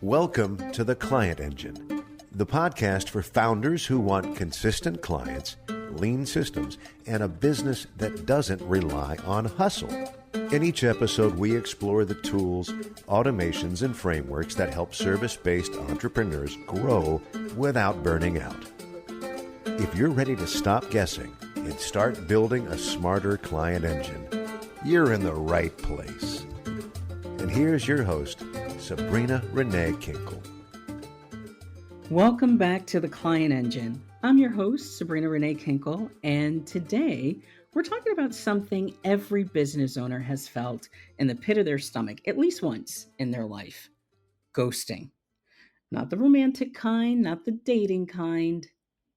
Welcome to The Client Engine, the podcast for founders who want consistent clients, lean systems, and a business that doesn't rely on hustle. In each episode, we explore the tools, automations, and frameworks that help service-based entrepreneurs grow without burning out. If you're ready to stop guessing and start building a smarter client engine, you're in the right place. And here's your host, Sabrina Renée Kinckle. Welcome back to The Client Engine. I'm your host, Sabrina Renée Kinckle, and today we're talking about something every business owner has felt in the pit of their stomach at least once in their life: ghosting. Not the romantic kind, not the dating kind,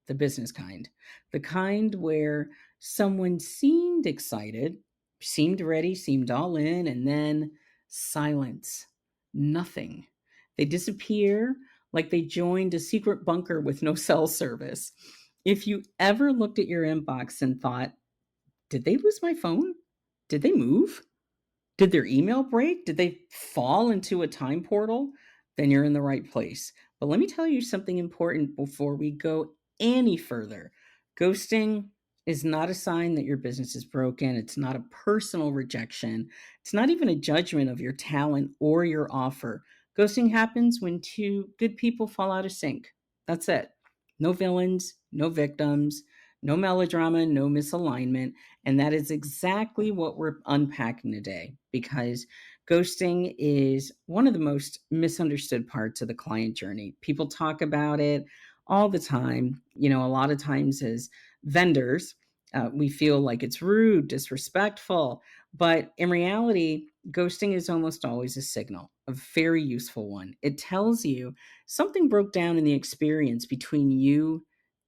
the business kind. The kind where someone seemed excited, seemed ready, seemed all in, and then silence. Nothing. They disappear like they joined a secret bunker with no cell service. If you ever looked at your inbox and thought, did they lose my phone? Did they move? Did their email break? Did they fall into a time portal? Then you're in the right place. But let me tell you something important before we go any further. Ghosting is not a sign that your business is broken. It's not a personal rejection. It's not even a judgment of your talent or your offer. Ghosting happens when two good people fall out of sync. That's it. No villains, no victims, no melodrama, no misalignment. And that is exactly what we're unpacking today, because ghosting is one of the most misunderstood parts of the client journey. People talk about it all the time. A lot of times as vendors, we feel like it's rude, disrespectful, but in reality, ghosting is almost always a signal, a very useful one. It tells you something broke down in the experience between you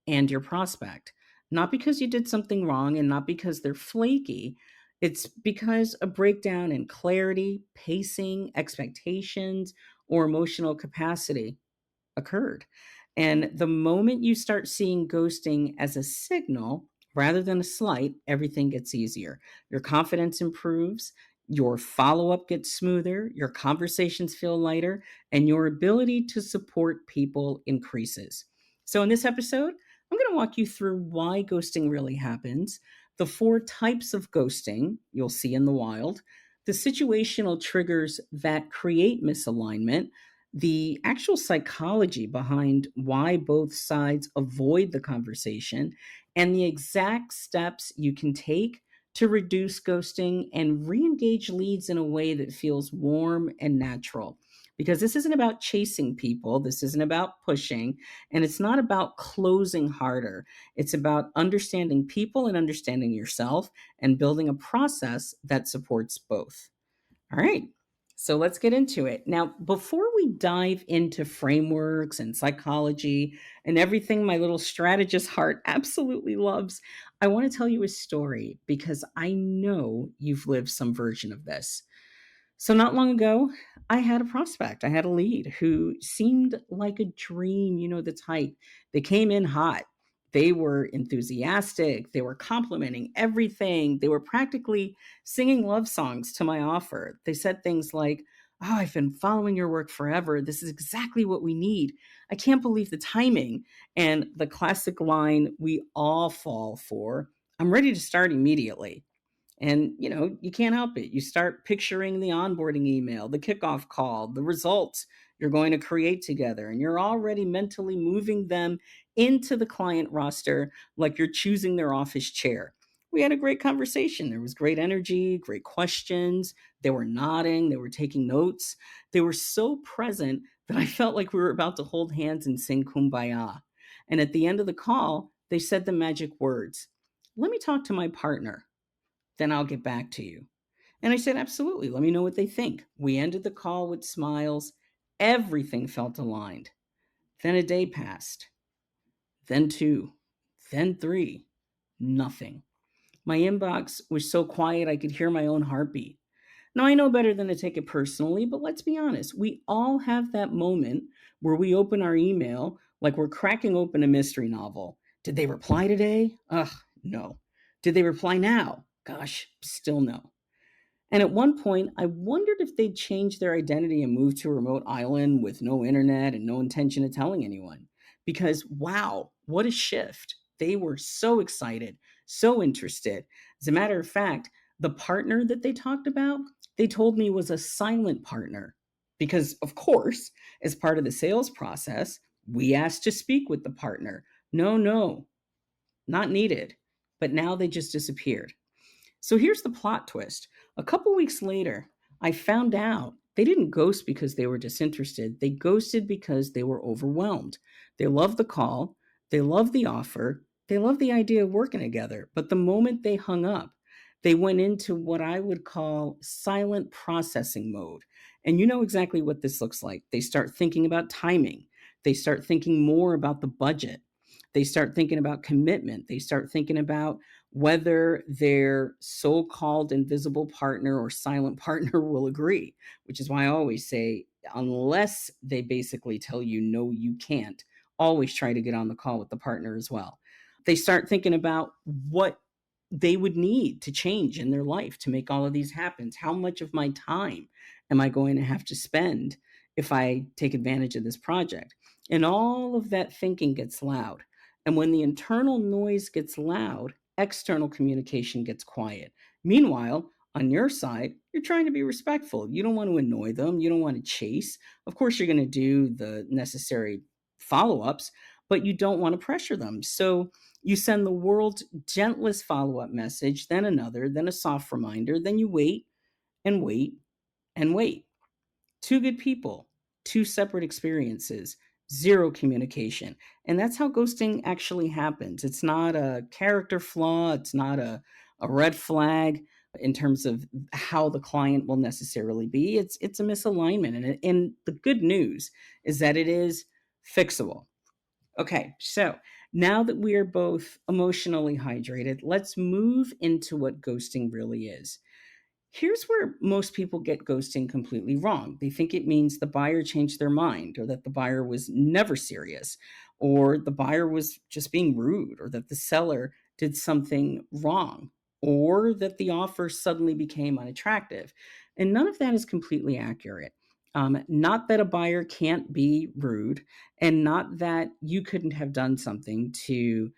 and your prospect. Not because you did something wrong and not because they're flaky. It's because a breakdown in clarity, pacing, expectations, or emotional capacity occurred. And the moment you start seeing ghosting as a signal rather than a slight, everything gets easier. Your confidence improves, your follow-up gets smoother, your conversations feel lighter, and your ability to support people increases. So in this episode, I'm going to walk you through why ghosting really happens, the 4 types of ghosting you'll see in the wild, the situational triggers that create misalignment, the actual psychology behind why both sides avoid the conversation, and the exact steps you can take to reduce ghosting and re-engage leads in a way that feels warm and natural. Because this isn't about chasing people, this isn't about pushing, and it's not about closing harder. It's about understanding people and understanding yourself and building a process that supports both. All right, so let's get into it. Now, before we dive into frameworks and psychology and everything my little strategist heart absolutely loves, I want to tell you a story because I know you've lived some version of this. So not long ago, I had a prospect. I had a lead who seemed like a dream, the type. They came in hot. They were enthusiastic. They were complimenting everything. They were practically singing love songs to my offer. They said things like, "Oh, I've been following your work forever. This is exactly what we need. I can't believe the timing." And the classic line we all fall for, "I'm ready to start immediately." And, you can't help it. You start picturing the onboarding email, the kickoff call, the results you're going to create together, and you're already mentally moving them into the client roster like you're choosing their office chair. We had a great conversation. There was great energy, great questions. They were nodding, they were taking notes. They were so present that I felt like we were about to hold hands and sing Kumbaya. And at the end of the call, they said the magic words, "Let me talk to my partner. Then I'll get back to you." And I said, "Absolutely. Let me know what they think." We ended the call with smiles. Everything felt aligned. Then a day passed. Then 2. Then 3. Nothing. My inbox was so quiet I could hear my own heartbeat. Now, I know better than to take it personally, but let's be honest. We all have that moment where we open our email like we're cracking open a mystery novel. Did they reply today? Ugh, no. Did they reply now? Gosh, still no. And at one point, I wondered if they'd change their identity and move to a remote island with no internet and no intention of telling anyone. Because, wow, what a shift. They were so excited, so interested. As a matter of fact, the partner that they talked about, they told me was a silent partner. Because, of course, as part of the sales process, we asked to speak with the partner. No, no, not needed. But now they just disappeared. So here's the plot twist. A couple weeks later, I found out they didn't ghost because they were disinterested. They ghosted because they were overwhelmed. They loved the call, they loved the offer, they loved the idea of working together. But the moment they hung up, they went into what I would call silent processing mode. And you know exactly what this looks like. They start thinking about timing, they start thinking more about the budget, they start thinking about commitment, they start thinking about whether their so called invisible partner or silent partner will agree, which is why I always say, unless they basically tell you, no, you can't, always try to get on the call with the partner as well. They start thinking about what they would need to change in their life to make all of these happen. How much of my time am I going to have to spend if I take advantage of this project? And all of that thinking gets loud. And when the internal noise gets loud, external communication gets quiet. Meanwhile, on your side, you're trying to be respectful. You don't want to annoy them. You don't want to chase. Of course, you're going to do the necessary follow ups, but you don't want to pressure them. So you send the world's gentlest follow up message, then another, then a soft reminder, then you wait and wait and wait. Two good people, two separate experiences, zero communication. And that's how ghosting actually happens. It's not a character flaw, it's not a red flag in terms of how the client will necessarily be. It's a misalignment. And the good news is that it is fixable. Okay, so now that we are both emotionally hydrated, let's move into what ghosting really is. Here's where most people get ghosting completely wrong. They think it means the buyer changed their mind, or that the buyer was never serious, or the buyer was just being rude, or that the seller did something wrong, or that the offer suddenly became unattractive. And none of that is completely accurate. Not that a buyer can't be rude, and not that you couldn't have done something to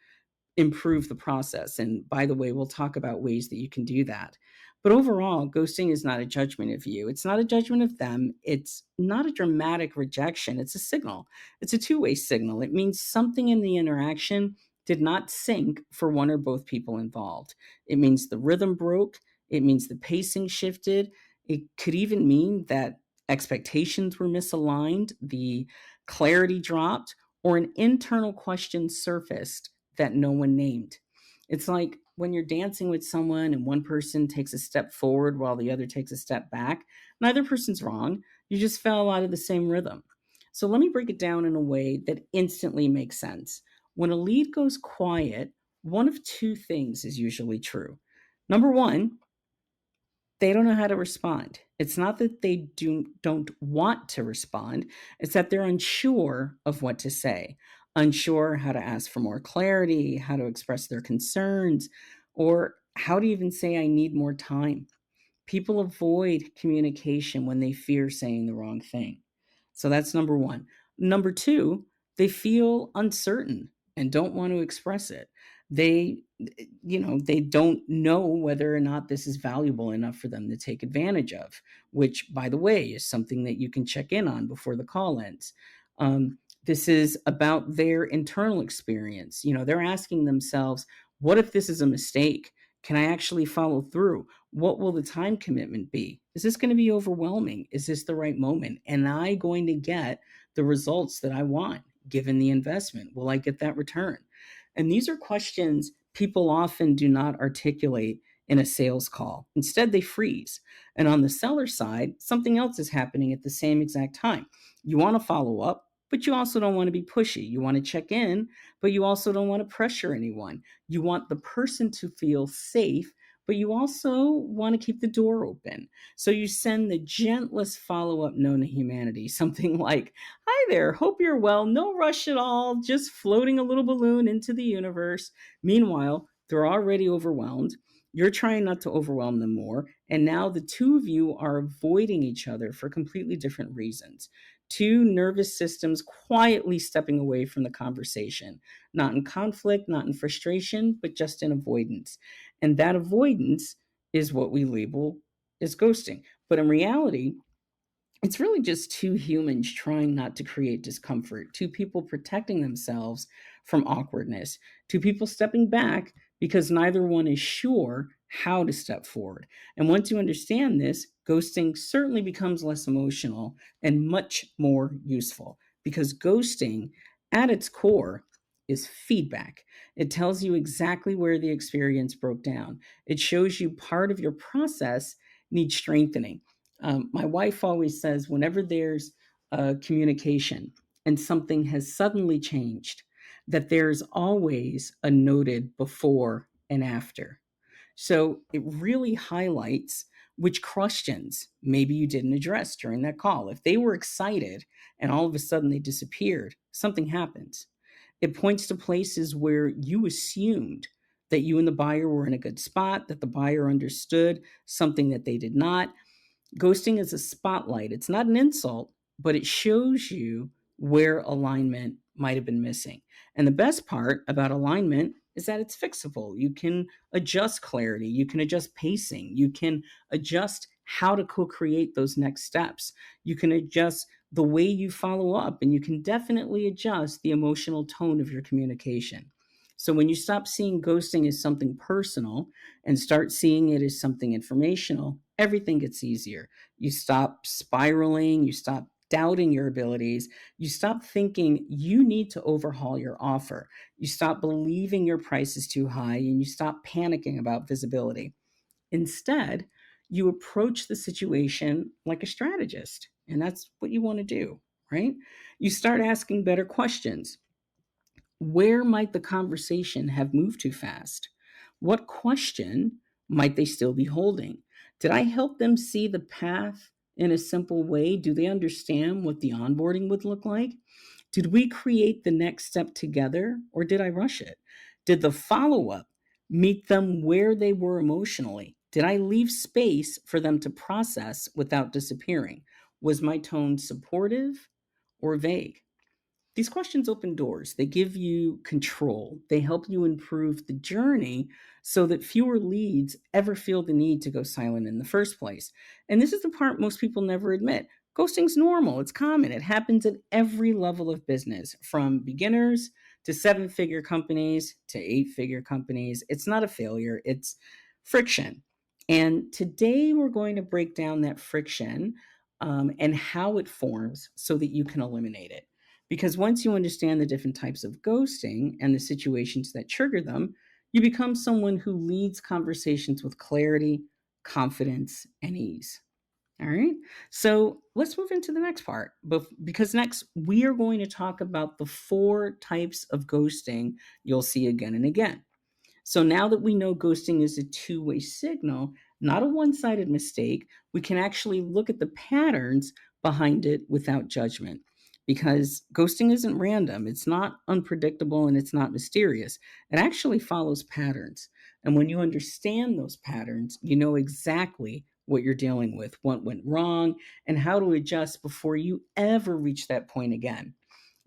improve the process. And by the way, we'll talk about ways that you can do that. But overall, ghosting is not a judgment of you. It's not a judgment of them. It's not a dramatic rejection. It's a signal. It's a two-way signal. It means something in the interaction did not sync for one or both people involved. It means the rhythm broke. It means the pacing shifted. It could even mean that expectations were misaligned, the clarity dropped, or an internal question surfaced that no one named. It's like when you're dancing with someone and one person takes a step forward while the other takes a step back. Neither person's wrong. You just fell out of the same rhythm. So let me break it down in a way that instantly makes sense. When a lead goes quiet, one of two things is usually true. Number one, they don't know how to respond. It's not that they don't want to respond, it's that they're unsure of what to say, unsure how to ask for more clarity, how to express their concerns, or how to even say, I need more time. People avoid communication when they fear saying the wrong thing. So that's number one. Number two, they feel uncertain and don't want to express it. They, they don't know whether or not this is valuable enough for them to take advantage of, which, by the way, is something that you can check in on before the call ends. This is about their internal experience. They're asking themselves, what if this is a mistake? Can I actually follow through? What will the time commitment be? Is this going to be overwhelming? Is this the right moment? Am I going to get the results that I want given the investment? Will I get that return? And these are questions people often do not articulate in a sales call. Instead, they freeze. And on the seller side, something else is happening at the same exact time. You want to follow up, but you also don't want to be pushy. You want to check in, but you also don't want to pressure anyone. You want the person to feel safe, but you also want to keep the door open. So you send the gentlest follow-up known to humanity, something like, hi there, hope you're well, no rush at all, just floating a little balloon into the universe. Meanwhile, they're already overwhelmed. You're trying not to overwhelm them more, And now the two of you are avoiding each other for completely different reasons. Two nervous systems quietly stepping away from the conversation, not in conflict, not in frustration, but just in avoidance. And that avoidance is what we label as ghosting. But in reality, it's really just two humans trying not to create discomfort, two people protecting themselves from awkwardness, two people stepping back because neither one is sure how to step forward. And once you understand this, ghosting certainly becomes less emotional and much more useful because ghosting at its core is feedback. It tells you exactly where the experience broke down. It shows you part of your process needs strengthening. My wife always says whenever there's communication and something has suddenly changed, that there's always a noted before and after. So it really highlights which questions maybe you didn't address during that call. If they were excited and all of a sudden they disappeared, something happens. It points to places where you assumed that you and the buyer were in a good spot, that the buyer understood something that they did not. Ghosting is a spotlight. It's not an insult, but it shows you where alignment might have been missing. And the best part about alignment is that it's fixable. You can adjust clarity, you can adjust pacing, you can adjust how to co create those next steps. You can adjust the way you follow up, and you can definitely adjust the emotional tone of your communication. So when you stop seeing ghosting as something personal and start seeing it as something informational, everything gets easier. You stop spiraling, you stop doubting your abilities, you stop thinking you need to overhaul your offer, you stop believing your price is too high, and you stop panicking about visibility. Instead, you approach the situation like a strategist, and that's what you want to do, right? You start asking better questions. Where might the conversation have moved too fast? What question might they still be holding? Did I help them see the path in a simple way? Do they understand what the onboarding would look like? Did we create the next step together or did I rush it? Did the follow up meet them where they were emotionally? Did I leave space for them to process without disappearing? Was my tone supportive or vague? These questions open doors. They give you control. They help you improve the journey so that fewer leads ever feel the need to go silent in the first place. And this is the part most people never admit. Ghosting's normal, it's common, it happens at every level of business, from beginners to seven-figure companies to eight-figure companies. It's not a failure, it's friction. And today we're going to break down that friction and how it forms so that you can eliminate it. Because once you understand the different types of ghosting and the situations that trigger them, you become someone who leads conversations with clarity, confidence, and ease. All right. So let's move into the next part. Because next we are going to talk about the four types of ghosting you'll see again and again. So now that we know ghosting is a two-way signal, not a one-sided mistake, we can actually look at the patterns behind it without judgment. Because ghosting isn't random, it's not unpredictable, and it's not mysterious. It actually follows patterns. And when you understand those patterns, you know exactly what you're dealing with, what went wrong, and how to adjust before you ever reach that point again.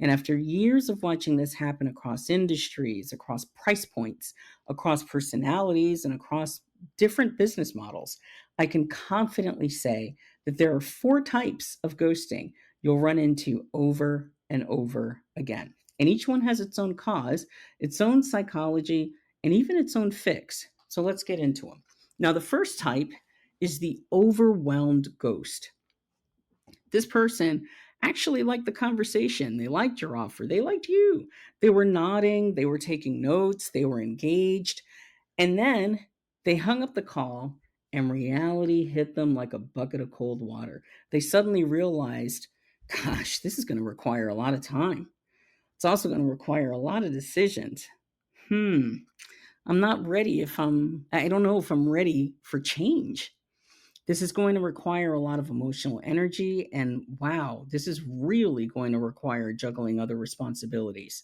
And after years of watching this happen across industries, across price points, across personalities, and across different business models, I can confidently say that there are four types of ghosting you'll run into over and over again. And each one has its own cause, its own psychology, and even its own fix. So let's get into them. Now, the first type is the overwhelmed ghost. This person actually liked the conversation. They liked your offer. They liked you. They were nodding. They were taking notes. They were engaged. And then they hung up the call and reality hit them like a bucket of cold water. They suddenly realized, gosh, this is going to require a lot of time. It's also going to require a lot of decisions. I'm not ready I don't know if I'm ready for change. This is going to require a lot of emotional energy. And wow, this is really going to require juggling other responsibilities.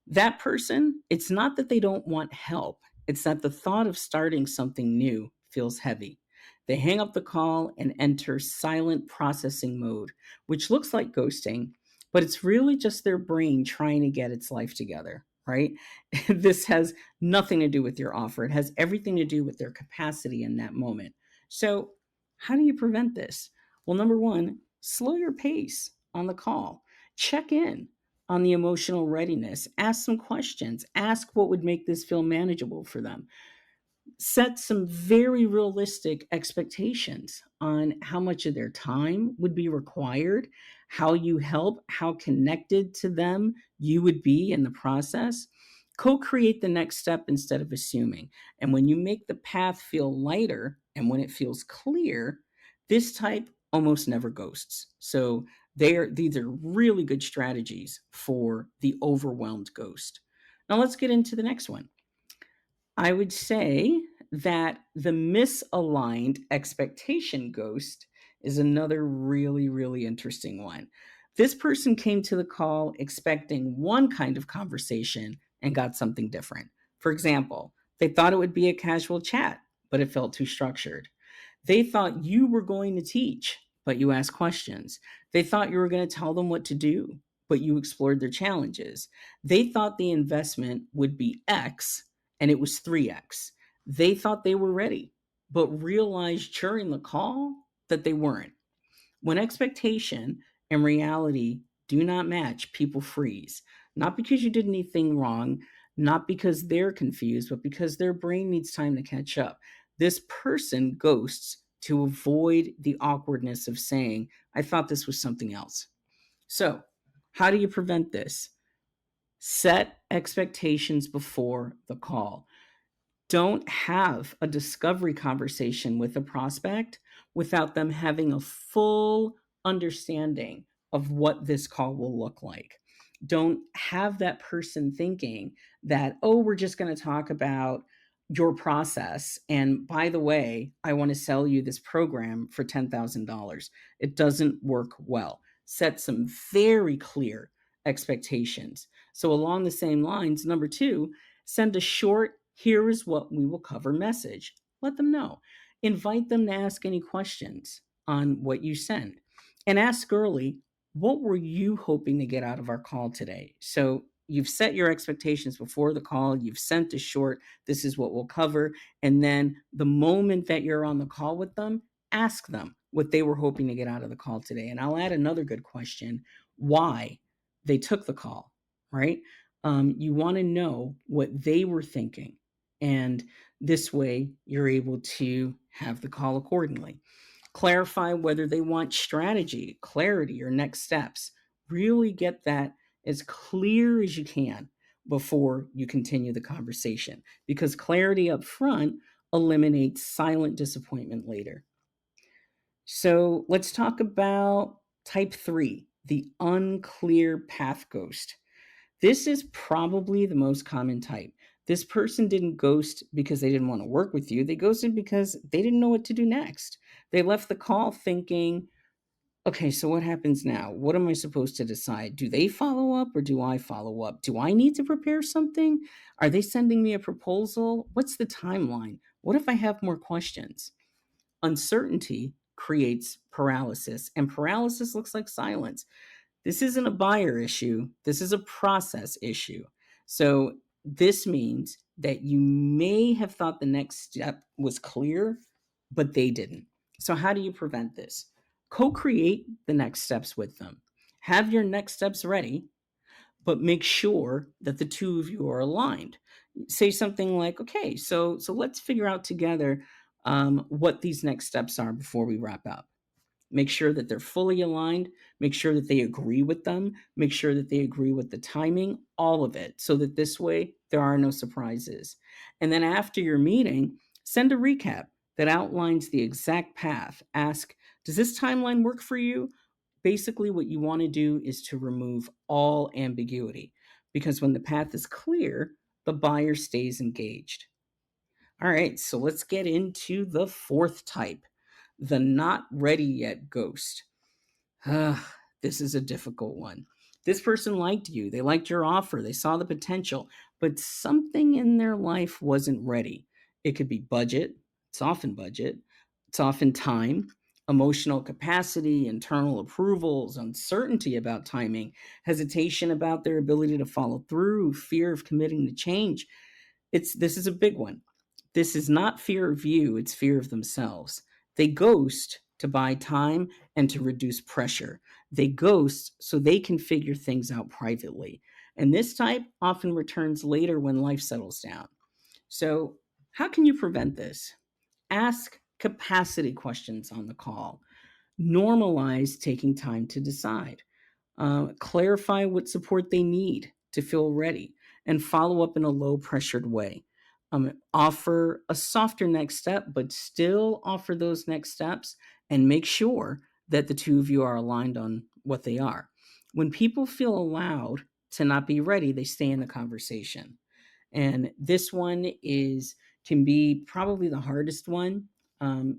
That person, it's not that they don't want help, it's that the thought of starting something new feels heavy. They hang up the call and enter silent processing mode, which looks like ghosting, but it's really just their brain trying to get its life together, right? This has nothing to do with your offer. It has everything to do with their capacity in that moment. So, how do you prevent this? Well, number one, slow your pace on the call. Check in on the emotional readiness. Ask some questions. Ask what would make this feel manageable for them. Set some very realistic expectations on how much of their time would be required, how you help, how connected to them you would be in the process. Co create the next step instead of assuming. And when you make the path feel lighter and when it feels clear, this type almost never ghosts. So these are really good strategies for the overwhelmed ghost. Now let's get into the next one. I would say that the misaligned expectation ghost is another really, really interesting one. This person came to the call expecting one kind of conversation and got something different. For example, they thought it would be a casual chat, but it felt too structured. They thought you were going to teach, but you asked questions. They thought you were going to tell them what to do, but you explored their challenges. They thought the investment would be X, and it was 3X. They thought they were ready, but realized during the call that they weren't. When expectation and reality do not match, people freeze. Not because you did anything wrong, not because they're confused, but because their brain needs time to catch up. This person ghosts to avoid the awkwardness of saying, I thought this was something else. So, how do you prevent this? Set expectations before the call. Don't have a discovery conversation with a prospect without them having a full understanding of what this call will look like. Don't have that person thinking that, oh, we're just going to talk about your process. And by the way, I want to sell you this program for $10,000. It doesn't work well. Set some very clear expectations. So, along the same lines, number two, send a short, here is what we will cover message. Let them know. Invite them to ask any questions on what you send. And ask early, what were you hoping to get out of our call today? So you've set your expectations before the call, you've sent a short, this is what we'll cover. And then the moment that you're on the call with them, ask them what they were hoping to get out of the call today. And I'll add another good question, why they took the call, right? You want to know what they were thinking. And this way, you're able to have the call accordingly. Clarify whether they want strategy, clarity, or next steps. Really get that as clear as you can before you continue the conversation, because clarity up front eliminates silent disappointment later. So let's talk about type three, the unclear path ghost. This is probably the most common type. This person didn't ghost because they didn't want to work with you. They ghosted because they didn't know what to do next. They left the call thinking, okay, so what happens now? What am I supposed to decide? Do they follow up or do I follow up? Do I need to prepare something? Are they sending me a proposal? What's the timeline? What if I have more questions? Uncertainty creates paralysis, and paralysis looks like silence. This isn't a buyer issue. This is a process issue. So this means that you may have thought the next step was clear, but they didn't. So how do you prevent this? Co-create the next steps with them. Have your next steps ready, but make sure that the two of you are aligned. Say something like, okay, so let's figure out together what these next steps are before we wrap up. Make sure that they're fully aligned, make sure that they agree with them, make sure that they agree with the timing, all of it, so that this way there are no surprises. And then after your meeting, send a recap that outlines the exact path. Ask, does this timeline work for you? Basically, what you want to do is to remove all ambiguity, because when the path is clear, the buyer stays engaged. All right, so let's get into the fourth type, the not ready yet ghost. This is a difficult one. This person liked you. They liked your offer. They saw the potential, but something in their life wasn't ready. It could be budget. It's often budget, It's often time, emotional capacity, internal approvals, uncertainty about timing, hesitation about their ability to follow through, fear of committing to change. This is a big one. This is not fear of you, it's fear of themselves. They ghost to buy time and to reduce pressure. They ghost so they can figure things out privately. And this type often returns later when life settles down. So, how can you prevent this? Ask capacity questions on the call. Normalize taking time to decide. Clarify what support they need to feel ready, and follow up in a low pressured way. Offer a softer next step, but still offer those next steps and make sure that the two of you are aligned on what they are. When people feel allowed to not be ready, they stay in the conversation. And this one is can be probably the hardest one,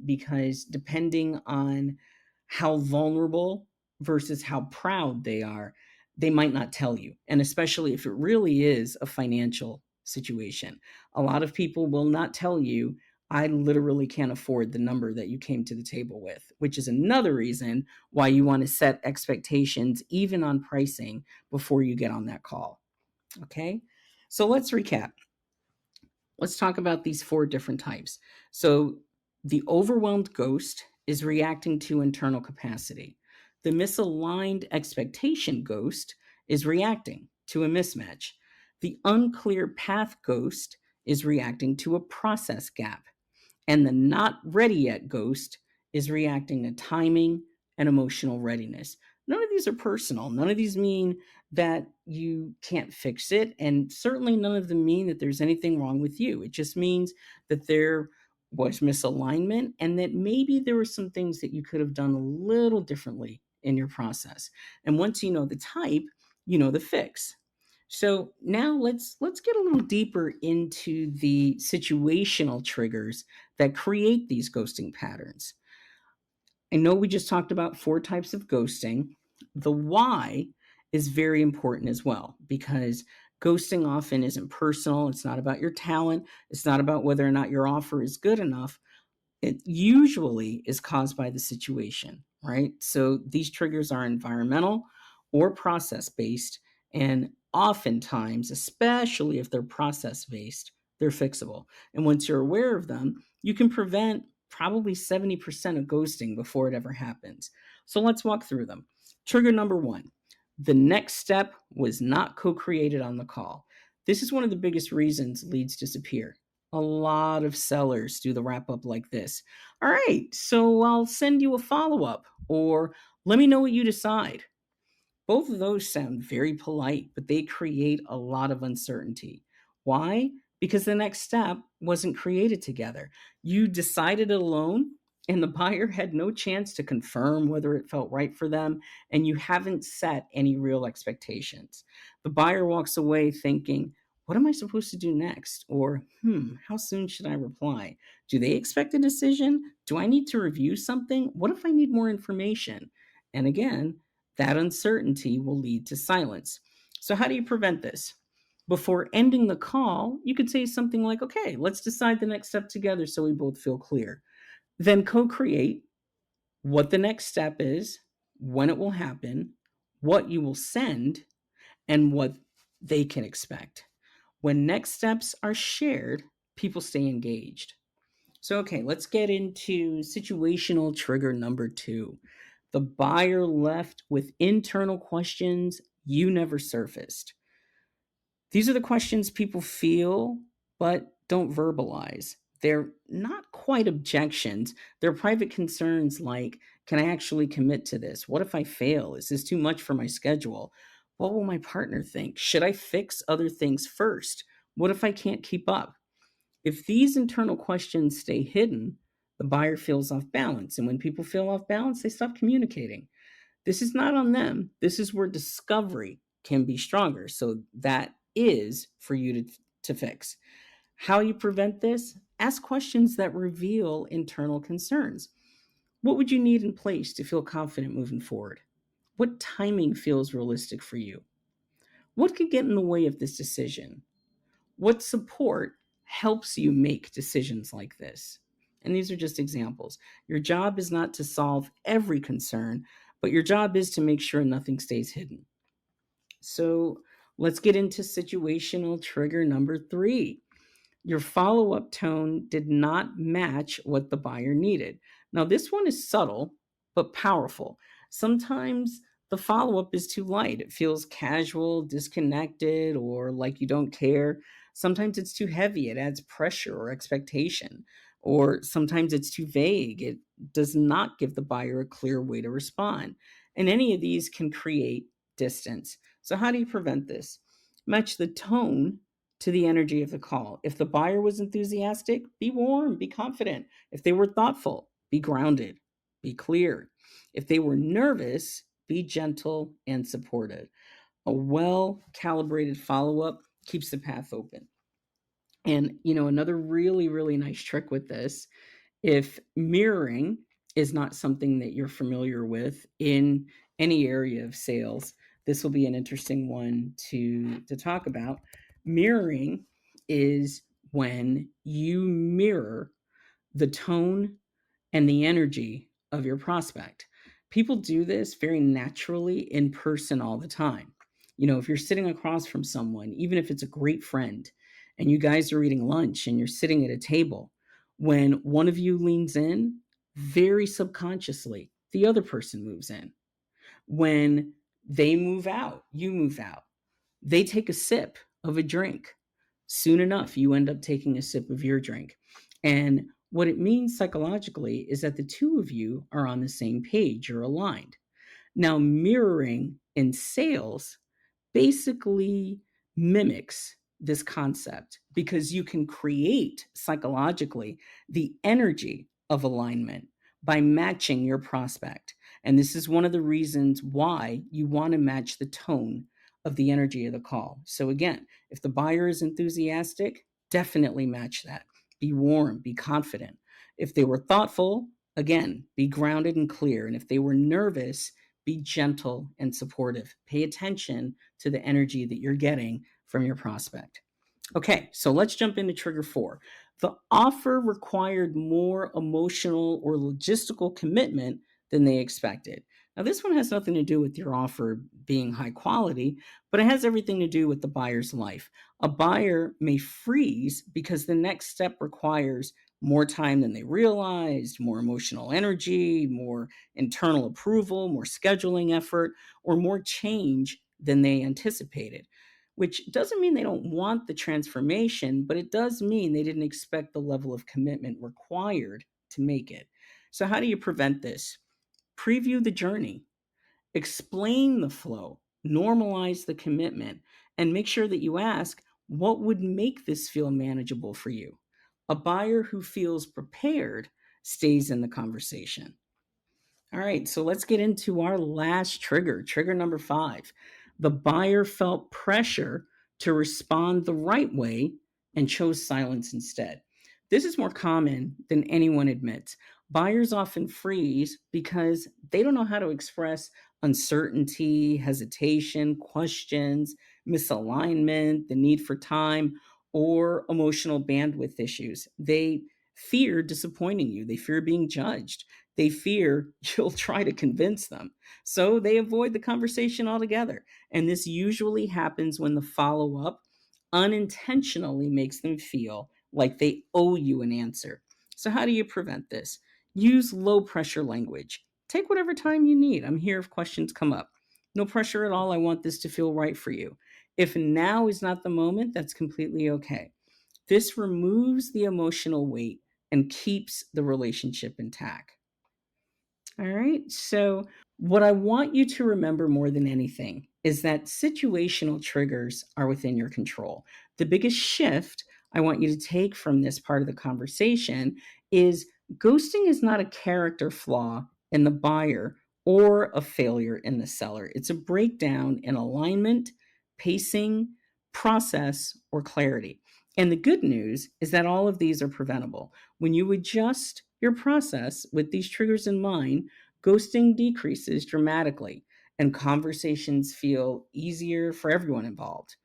because depending on how vulnerable versus how proud they are, they might not tell you. And especially if it really is a financial situation, a lot of people will not tell you, I literally can't afford the number that you came to the table with, which is another reason why you want to set expectations, even on pricing, before you get on that call. Okay. So let's recap. Let's talk about these four different types. So the overwhelmed ghost is reacting to internal capacity. The misaligned expectation ghost is reacting to a mismatch. The unclear path ghost is reacting to a process gap. And the not ready yet ghost is reacting to timing and emotional readiness. None of these are personal. None of these mean that you can't fix it. And certainly none of them mean that there's anything wrong with you. It just means that there was misalignment and that maybe there were some things that you could have done a little differently in your process. And once you know the type, you know the fix. So now let's get a little deeper into the situational triggers that create these ghosting patterns. I know we just talked about four types of ghosting. The why is very important as well, because ghosting often isn't personal. It's not about your talent. It's not about whether or not your offer is good enough. It usually is caused by the situation, right? So these triggers are environmental or process based, and oftentimes, especially if they're process based, they're fixable. And once you're aware of them, you can prevent probably 70% of ghosting before it ever happens. So let's walk through them. Trigger number one: the next step was not co created on the call. This is one of the biggest reasons leads disappear. A lot of sellers do the wrap up like this. All right, so I'll send you a follow up, or let me know what you decide. Both of those sound very polite, but they create a lot of uncertainty. Why? Because the next step wasn't created together. You decided it alone, and the buyer had no chance to confirm whether it felt right for them, and you haven't set any real expectations. The buyer walks away thinking, what am I supposed to do next? Or, how soon should I reply? Do they expect a decision? Do I need to review something? What if I need more information? And again, that uncertainty will lead to silence. So, how do you prevent this? Before ending the call, you could say something like, okay, let's decide the next step together so we both feel clear. Then co create what the next step is, when it will happen, what you will send, and what they can expect. When next steps are shared, people stay engaged. So, okay, let's get into situational trigger number two. The buyer left with internal questions you never surfaced. These are the questions people feel but don't verbalize. They're not quite objections. They're private concerns like, can I actually commit to this? What if I fail? Is this too much for my schedule? What will my partner think? Should I fix other things first? What if I can't keep up? If these internal questions stay hidden, the buyer feels off balance. And when people feel off balance, they stop communicating. This is not on them. This is where discovery can be stronger. So that is for you to fix. How you prevent this? Ask questions that reveal internal concerns. What would you need in place to feel confident moving forward? What timing feels realistic for you? What could get in the way of this decision? What support helps you make decisions like this? And these are just examples. Your job is not to solve every concern, but your job is to make sure nothing stays hidden. So let's get into situational trigger number 3. Your follow up tone did not match what the buyer needed. Now, this one is subtle but powerful. Sometimes the follow up is too light. It feels casual, disconnected, or like you don't care. Sometimes it's too heavy. It adds pressure or expectation. Or sometimes it's too vague. It does not give the buyer a clear way to respond. And any of these can create distance. So, how do you prevent this? Match the tone to the energy of the call. If the buyer was enthusiastic, be warm, be confident. If they were thoughtful, be grounded, be clear. If they were nervous, be gentle and supportive. A well calibrated follow up keeps the path open. And, another really, really nice trick with this, if mirroring is not something that you're familiar with in any area of sales, this will be an interesting one to talk about. Mirroring is when you mirror the tone and the energy of your prospect. People do this very naturally in person all the time. If you're sitting across from someone, even if it's a great friend, and you guys are eating lunch and you're sitting at a table, when one of you leans in, very subconsciously, the other person moves in. When they move out, you move out. They take a sip of a drink. Soon enough, you end up taking a sip of your drink. And what it means psychologically is that the two of you are on the same page, you're aligned. Now, mirroring in sales basically mimics this concept because you can create psychologically the energy of alignment by matching your prospect. And this is one of the reasons why you want to match the tone of the energy of the call. So, again, if the buyer is enthusiastic, definitely match that. Be warm, be confident. If they were thoughtful, again, be grounded and clear. And if they were nervous, be gentle and supportive. Pay attention to the energy that you're getting from your prospect. Okay, so let's jump into trigger 4. The offer required more emotional or logistical commitment than they expected. Now, this one has nothing to do with your offer being high quality, but it has everything to do with the buyer's life. A buyer may freeze because the next step requires more time than they realized, more emotional energy, more internal approval, more scheduling effort, or more change than they anticipated, which doesn't mean they don't want the transformation, but it does mean they didn't expect the level of commitment required to make it. So, how do you prevent this? Preview the journey, explain the flow, normalize the commitment, and make sure that you ask, what would make this feel manageable for you? A buyer who feels prepared stays in the conversation. All right, so let's get into our last trigger, trigger number 5. The buyer felt pressure to respond the right way and chose silence instead. This is more common than anyone admits. Buyers often freeze because they don't know how to express uncertainty, hesitation, questions, misalignment, the need for time, or emotional bandwidth issues. They fear disappointing you, they fear being judged. They fear you'll try to convince them. So they avoid the conversation altogether. And this usually happens when the follow up unintentionally makes them feel like they owe you an answer. So, how do you prevent this? Use low pressure language. Take whatever time you need. I'm here if questions come up. No pressure at all. I want this to feel right for you. If now is not the moment, that's completely okay. This removes the emotional weight and keeps the relationship intact. All right. So, what I want you to remember more than anything is that situational triggers are within your control. The biggest shift I want you to take from this part of the conversation is ghosting is not a character flaw in the buyer or a failure in the seller. It's a breakdown in alignment, pacing, process, or clarity. And the good news is that all of these are preventable. When you adjust your process with these triggers in mind, ghosting decreases dramatically and conversations feel easier for everyone involved.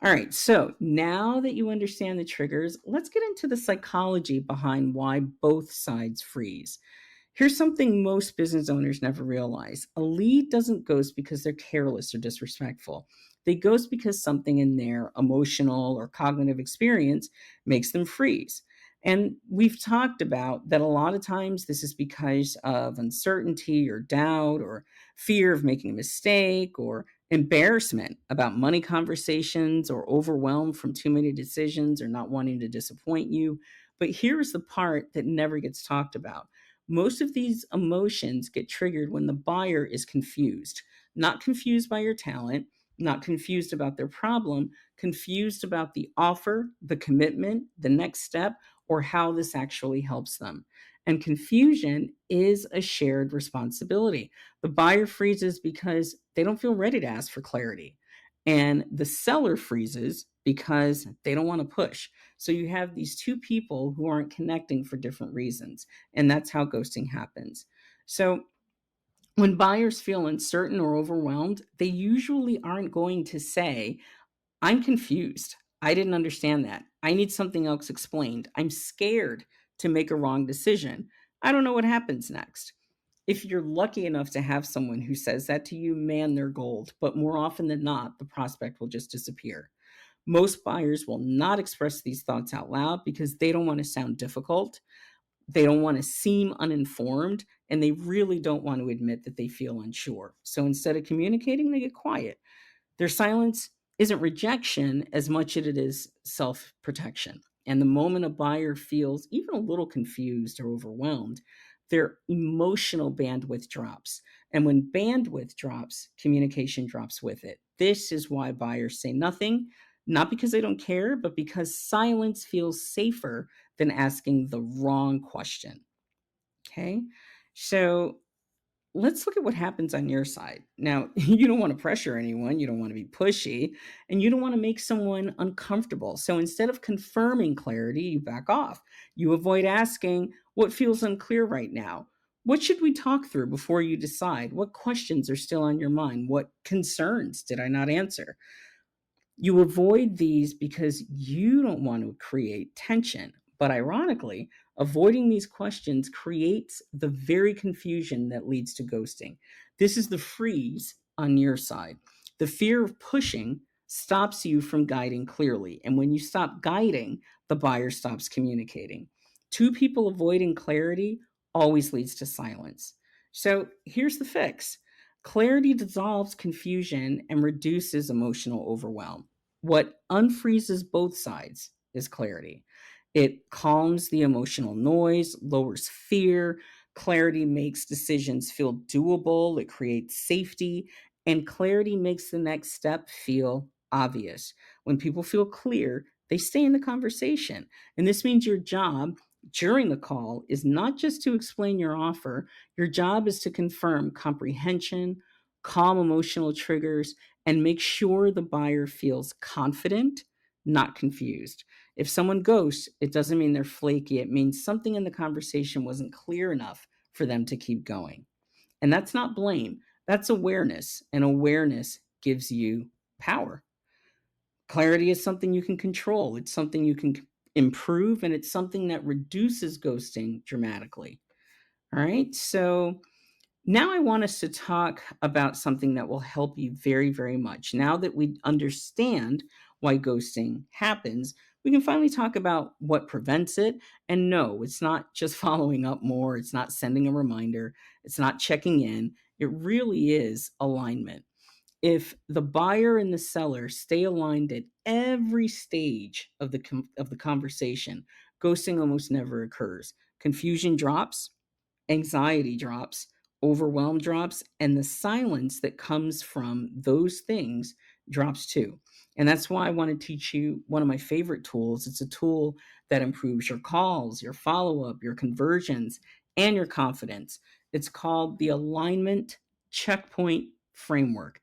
All right, so now that you understand the triggers, let's get into the psychology behind why both sides freeze. Here's something most business owners never realize: a lead doesn't ghost because they're careless or disrespectful. They ghost because something in their emotional or cognitive experience makes them freeze. And we've talked about that a lot of times this is because of uncertainty or doubt or fear of making a mistake or embarrassment about money conversations or overwhelmed from too many decisions or not wanting to disappoint you. But here's the part that never gets talked about: most of these emotions get triggered when the buyer is confused, not confused by your talent, not confused about their problem, confused about the offer, the commitment, the next step, or how this actually helps them. And confusion is a shared responsibility. The buyer freezes because they don't feel ready to ask for clarity. And the seller freezes because they don't want to push. So you have these two people who aren't connecting for different reasons. And that's how ghosting happens. So when buyers feel uncertain or overwhelmed, they usually aren't going to say, "I'm confused. I didn't understand that. I need something else explained. I'm scared to make a wrong decision. I don't know what happens next." If you're lucky enough to have someone who says that to you, man, they're gold. But more often than not, the prospect will just disappear. Most buyers will not express these thoughts out loud because they don't want to sound difficult. They don't want to seem uninformed, and they really don't want to admit that they feel unsure. So instead of communicating, they get quiet. Their silence isn't rejection as much as it is self protection. And the moment a buyer feels even a little confused or overwhelmed, their emotional bandwidth drops. And when bandwidth drops, communication drops with it. This is why buyers say nothing, not because they don't care, but because silence feels safer than asking the wrong question. Okay. So let's look at what happens on your side. Now, you don't want to pressure anyone, you don't want to be pushy, and you don't want to make someone uncomfortable. So instead of confirming clarity, you back off. You avoid asking, "What feels unclear right now? What should we talk through before you decide? What questions are still on your mind? What concerns did I not answer?" You avoid these because you don't want to create tension. But ironically, avoiding these questions creates the very confusion that leads to ghosting. This is the freeze on your side. The fear of pushing stops you from guiding clearly. And when you stop guiding, the buyer stops communicating. Two people avoiding clarity always leads to silence. So here's the fix: clarity dissolves confusion and reduces emotional overwhelm. What unfreezes both sides is clarity. It calms the emotional noise, lowers fear. Clarity makes decisions feel doable, it creates safety, and clarity makes the next step feel obvious. When people feel clear, they stay in the conversation. And this means your job during the call is not just to explain your offer, your job is to confirm comprehension, calm emotional triggers, and make sure the buyer feels confident, not confused. If someone ghosts, it doesn't mean they're flaky. It means something in the conversation wasn't clear enough for them to keep going. And that's not blame, that's awareness. And awareness gives you power. Clarity is something you can control, it's something you can improve, and it's something that reduces ghosting dramatically. All right. So, now I want us to talk about something that will help you very, very much. Now that we understand why ghosting happens, we can finally talk about what prevents it. And no, it's not just following up more, it's not sending a reminder, it's not checking in. It really is alignment. If the buyer and the seller stay aligned at every stage of the conversation, ghosting almost never occurs. Confusion drops, anxiety drops, overwhelm drops, and the silence that comes from those things drops too. And that's why I want to teach you one of my favorite tools. It's a tool that improves your calls, your follow up, your conversions, and your confidence. It's called the Alignment Checkpoint Framework.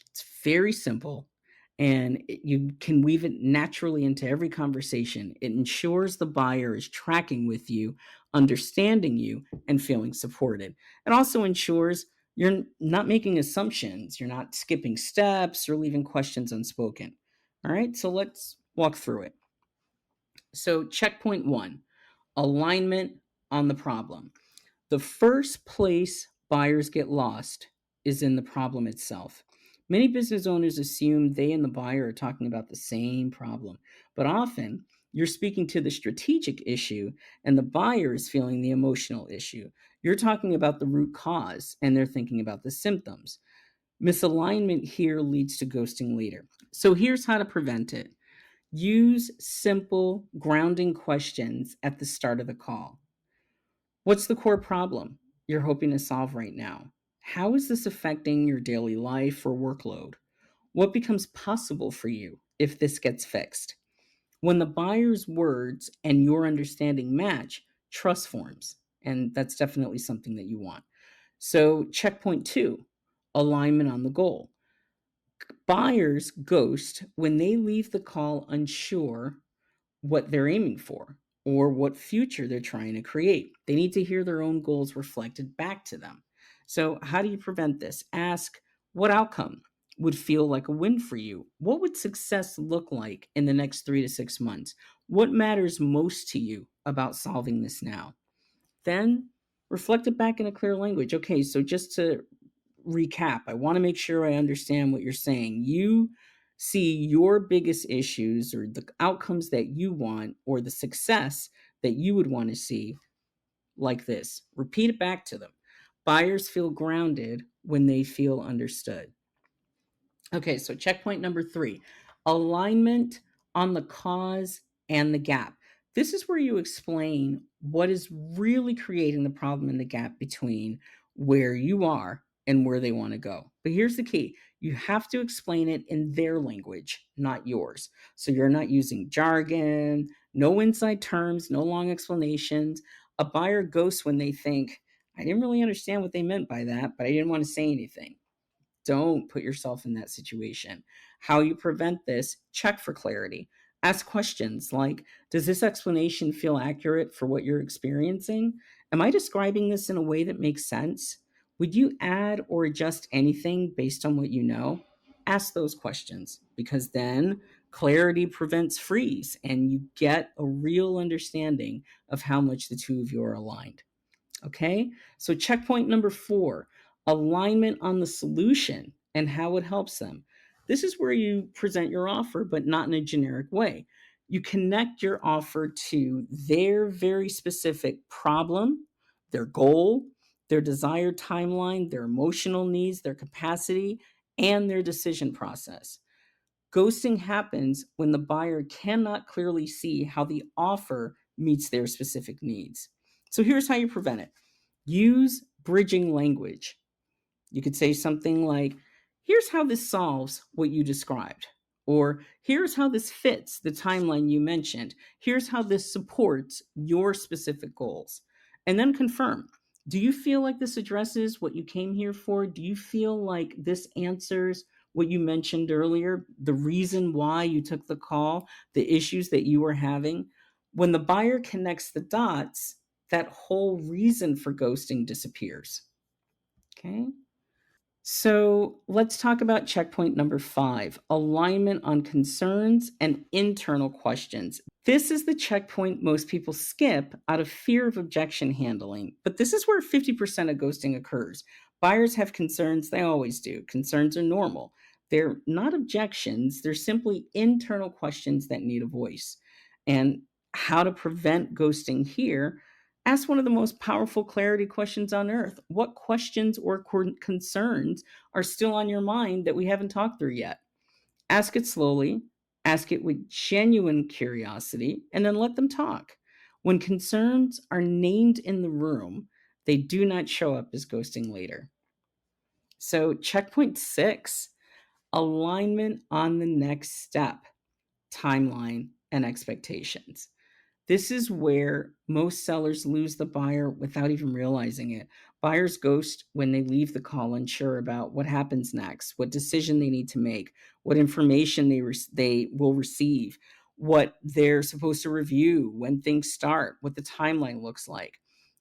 It's very simple, and you can weave it naturally into every conversation. It ensures the buyer is tracking with you, understanding you, and feeling supported. It also ensures you're not making assumptions, you're not skipping steps or leaving questions unspoken. All right, so let's walk through it. So, checkpoint one, alignment on the problem. The first place buyers get lost is in the problem itself. Many business owners assume they and the buyer are talking about the same problem, but often you're speaking to the strategic issue and the buyer is feeling the emotional issue. You're talking about the root cause and they're thinking about the symptoms. Misalignment here leads to ghosting later. So here's how to prevent it. Use simple grounding questions at the start of the call. What's the core problem you're hoping to solve right now? How is this affecting your daily life or workload? What becomes possible for you if this gets fixed? When the buyer's words and your understanding match, trust forms. And that's definitely something that you want. So, checkpoint two, alignment on the goal. Buyers ghost when they leave the call unsure what they're aiming for or what future they're trying to create. They need to hear their own goals reflected back to them. So, how do you prevent this? Ask, what outcome would feel like a win for you? What would success look like in the next 3 to 6 months? What matters most to you about solving this now? Then reflect it back in a clear language. Okay, so just to recap, I want to make sure I understand what you're saying. You see your biggest issues or the outcomes that you want or the success that you would want to see like this. Repeat it back to them. Buyers feel grounded when they feel understood. Okay, so checkpoint number three, alignment on the cause and the gap. This is where you explain what is really creating the problem and the gap between where you are and where they want to go. But here's the key, you have to explain it in their language, not yours. So you're not using jargon, no inside terms, no long explanations. A buyer ghosts when they think, I didn't really understand what they meant by that, but I didn't want to say anything. Don't put yourself in that situation. How you prevent this, check for clarity. Ask questions like, does this explanation feel accurate for what you're experiencing? Am I describing this in a way that makes sense? Would you add or adjust anything based on what you know? Ask those questions because then clarity prevents freeze and you get a real understanding of how much the two of you are aligned. Okay, so checkpoint number four, alignment on the solution and how it helps them. This is where you present your offer, but not in a generic way. You connect your offer to their very specific problem, their goal, their desired timeline, their emotional needs, their capacity, and their decision process. Ghosting happens when the buyer cannot clearly see how the offer meets their specific needs. So here's how you prevent it. Use bridging language. You could say something like, here's how this solves what you described. Or here's how this fits the timeline you mentioned. Here's how this supports your specific goals. And then confirm. Do you feel like this addresses what you came here for? Do you feel like this answers what you mentioned earlier? The reason why you took the call, the issues that you were having? When the buyer connects the dots, that whole reason for ghosting disappears. Okay. So let's talk about checkpoint number five, alignment on concerns and internal questions. This is the checkpoint most people skip out of fear of objection handling, but this is where 50% of ghosting occurs. Buyers have concerns, they always do. Concerns are normal. They're not objections, they're simply internal questions that need a voice. And how to prevent ghosting here, ask one of the most powerful clarity questions on earth. What questions or concerns are still on your mind that we haven't talked through yet? Ask it slowly, ask it with genuine curiosity, and then let them talk. When concerns are named in the room, they do not show up as ghosting later. So, checkpoint six, alignment on the next step, timeline, and expectations. This is where most sellers lose the buyer without even realizing it. Buyers ghost when they leave the call unsure about what happens next, what decision they need to make, what information they will receive, what they're supposed to review, when things start, what the timeline looks like.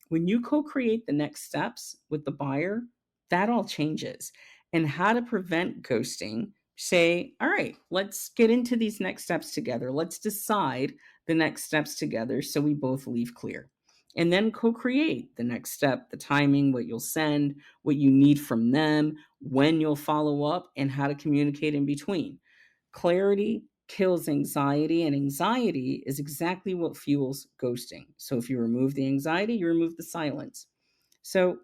When you co-create the next steps with the buyer, that all changes. And how to prevent ghosting, Say, all right, let's get into these next steps together. Let's decide the next steps together so we both leave clear. And then co create the next step, the timing, what you'll send, what you need from them, when you'll follow up, and how to communicate in between. Clarity kills anxiety, and anxiety is exactly what fuels ghosting. So if you remove the anxiety, you remove the silence. So,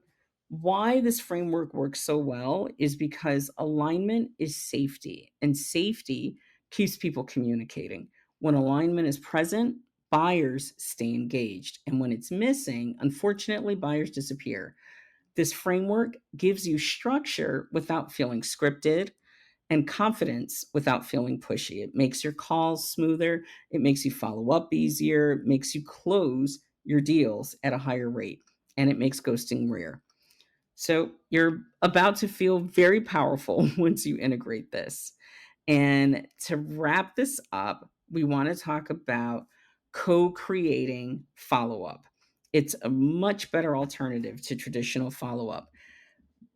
why this framework works so well is because alignment is safety, and safety keeps people communicating. When alignment is present, buyers stay engaged. And when it's missing, unfortunately, buyers disappear. This framework gives you structure without feeling scripted and confidence without feeling pushy. It makes your calls smoother, it makes you follow up easier, it makes you close your deals at a higher rate, and it makes ghosting rare. So you're about to feel very powerful once you integrate this. And to wrap this up, we want to talk about co creating follow up. It's a much better alternative to traditional follow up.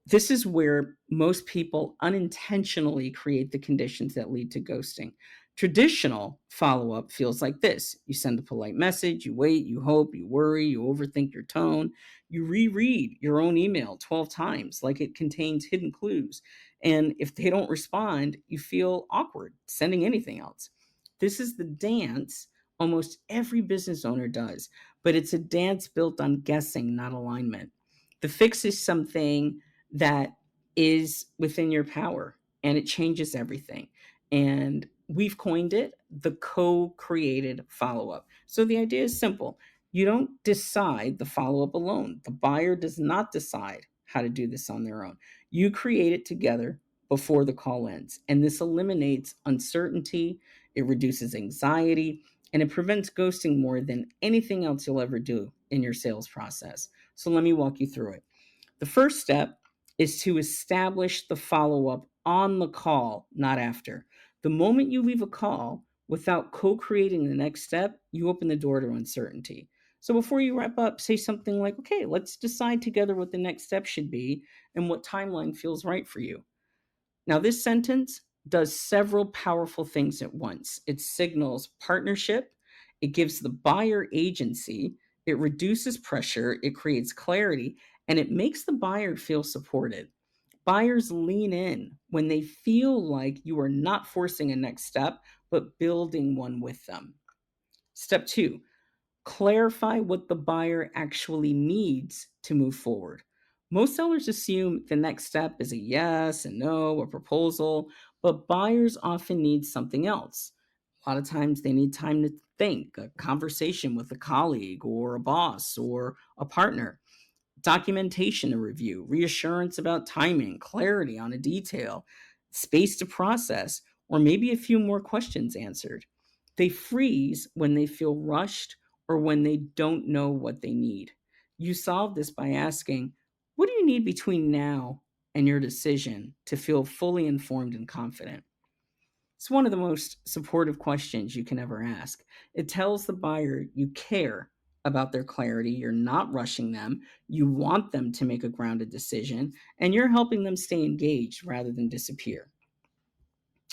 This is where most people unintentionally create the conditions that lead to ghosting. Traditional follow up feels like this: you send a polite message, you wait, you hope, you worry, you overthink your tone, you reread your own email 12 times like it contains hidden clues. And if they don't respond, you feel awkward sending anything else. This is the dance almost every business owner does, but it's a dance built on guessing, not alignment. The fix is something that is within your power, and it changes everything. And we've coined it the co created follow up. So the idea is simple: you don't decide the follow up alone, the buyer does not decide how to do this on their own. You create it together before the call ends. And this eliminates uncertainty, it reduces anxiety, and it prevents ghosting more than anything else you'll ever do in your sales process. So let me walk you through it. The first step is to establish the follow up on the call, not after. The moment you leave a call without co creating the next step, you open the door to uncertainty. So before you wrap up, say something like, okay, let's decide together what the next step should be and what timeline feels right for you. Now, this sentence does several powerful things at once. It signals partnership, it gives the buyer agency, it reduces pressure, it creates clarity, and it makes the buyer feel supported. Buyers lean in when they feel like you are not forcing a next step, but building one with them. Step two: clarify what the buyer actually needs to move forward. Most sellers assume the next step is a yes, a no, a proposal, but buyers often need something else. A lot of times they need time to think, a conversation with a colleague or a boss or a partner, documentation to review, reassurance about timing, clarity on a detail, space to process, or maybe a few more questions answered. They freeze when they feel rushed or when they don't know what they need. You solve this by asking, what do you need between now and your decision to feel fully informed and confident? It's one of the most supportive questions you can ever ask. It tells the buyer you care about their clarity, you're not rushing them, you want them to make a grounded decision, and you're helping them stay engaged rather than disappear.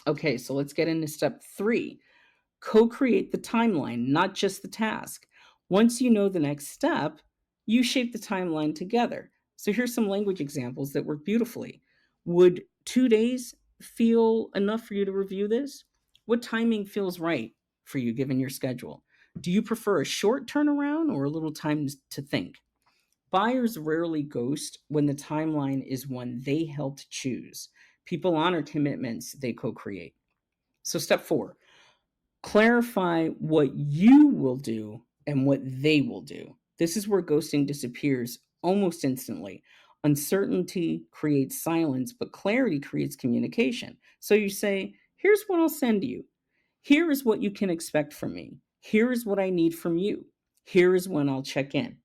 Okay, so let's get into step three: co create the timeline, not just the task. Once you know the next step, you shape the timeline together. So here's some language examples that work beautifully. Would 2 days feel enough for you to review this? What timing feels right for you given your schedule? Do you prefer a short turnaround or a little time to think? Buyers rarely ghost when the timeline is one they helped choose. People honor commitments they co create. So, step four: clarify what you will do and what they will do. This is where ghosting disappears almost instantly. Uncertainty creates silence, but clarity creates communication. So you say, here's what I'll send you. Here is what you can expect from me. Here is what I need from you. Here is when I'll check in,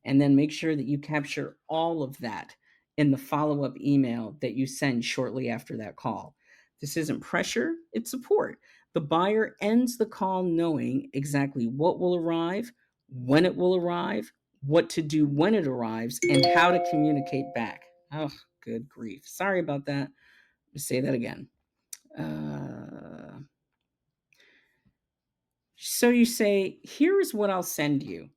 and then make sure that you capture all of that in the follow up email that you send shortly after that call. This isn't pressure, it's support. The buyer ends the call knowing exactly what will arrive, when it will arrive, what to do when it arrives, and how to communicate back. Oh, good grief. Sorry about that. Say that again. Uh, so you say, here is what I'll send you.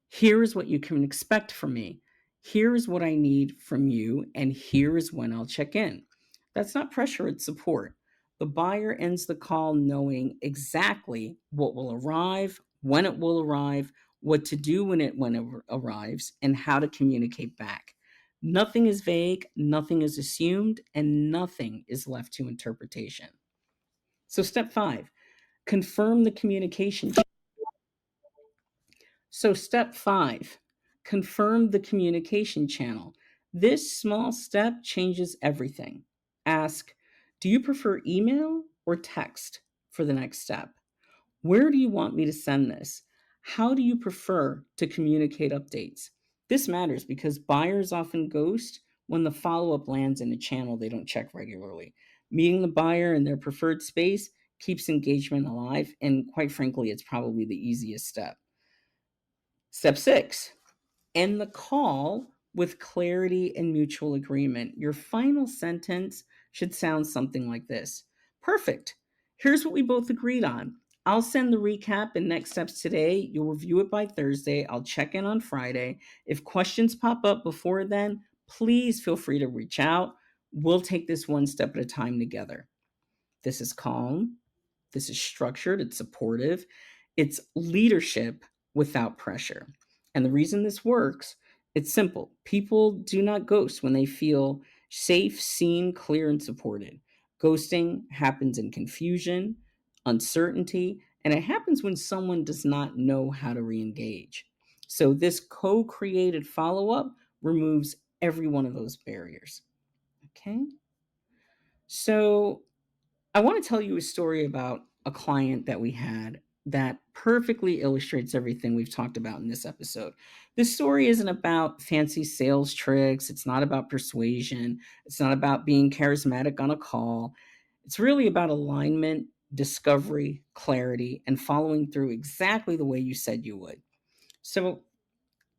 Here is what you can expect from me. Here is what I need from you. And here is when I'll check in. That's not pressure, it's support. The buyer ends the call knowing exactly what will arrive, when it will arrive, what to do when it arrives, and how to communicate back. Nothing is vague, nothing is assumed, and nothing is left to interpretation. So, step 5, confirm the communication. So, step 5, confirm the communication channel. This small step changes everything. Ask, do you prefer email or text for the next step? Where do you want me to send this? How do you prefer to communicate updates? This matters because buyers often ghost when the follow up lands in a channel they don't check regularly. Meeting the buyer in their preferred space keeps engagement alive, and quite frankly, it's probably the easiest step. Step 6, end the call with clarity and mutual agreement. Your final sentence should sound something like this: perfect. Here's what we both agreed on. I'll send the recap and next steps today. You'll review it by Thursday. I'll check in on Friday. If questions pop up before then, please feel free to reach out. We'll take this one step at a time together. This is calm. This is structured. It's supportive. It's leadership without pressure. And the reason this works, it's simple. People do not ghost when they feel safe, seen, clear, and supported. Ghosting happens in confusion, uncertainty, and it happens when someone does not know how to re-engage. So this co-created follow-up removes every one of those barriers. Okay. So I want to tell you a story about a client that we had that perfectly illustrates everything we've talked about in this episode. This story isn't about fancy sales tricks. It's not about persuasion. It's not about being charismatic on a call. It's really about alignment, discovery, clarity, and following through exactly the way you said you would. So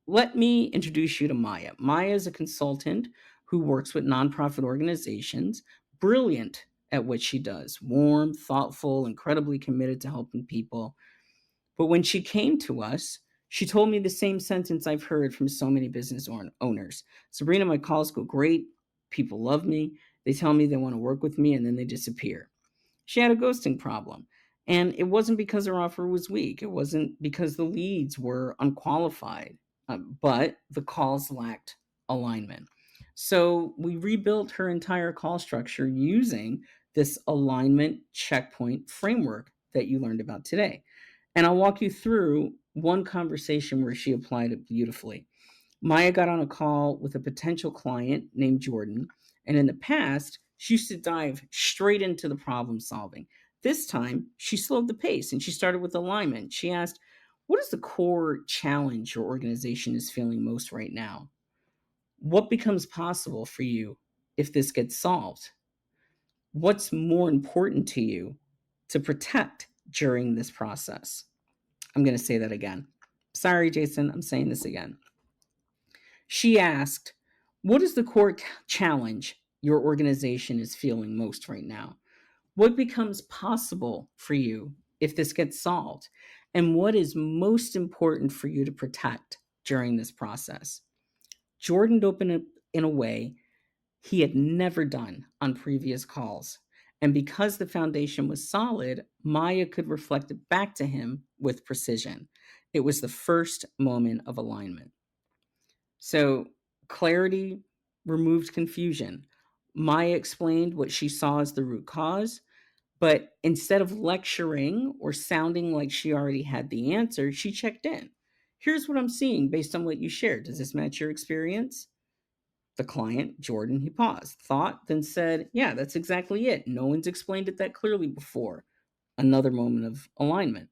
let me introduce you to Maya. Maya is a consultant who works with nonprofit organizations, brilliant at what she does, warm, thoughtful, incredibly committed to helping people. But when she came to us, she told me the same sentence I've heard from so many business owners: Sabrina, my calls go great. People love me. They tell me they want to work with me, and then they disappear. She had a ghosting problem. And it wasn't because her offer was weak. It wasn't because the leads were unqualified, but the calls lacked alignment. So we rebuilt her entire call structure using this alignment checkpoint framework that you learned about today. And I'll walk you through one conversation where she applied it beautifully. Maya got on a call with a potential client named Jordan, and in the past, she used to dive straight into the problem solving. This time, she slowed the pace and she started with alignment. She asked, what is the core challenge your organization is feeling most right now? What becomes possible for you if this gets solved? What's more important to you to protect during this process? I'm going to say that again. Sorry, Jason, I'm saying this again. She asked, what is the core challenge your organization is feeling most right now? What becomes possible for you if this gets solved? And what is most important for you to protect during this process? Jordan opened up in a way he had never done on previous calls. And because the foundation was solid, Maya could reflect it back to him with precision. It was the first moment of alignment. So clarity removed confusion. Maya explained what she saw as the root cause, but instead of lecturing or sounding like she already had the answer, she checked in. Here's what I'm seeing based on what you shared. Does this match your experience? The client, Jordan, he paused, thought, then said, yeah, that's exactly it. No one's explained it that clearly before. Another moment of alignment.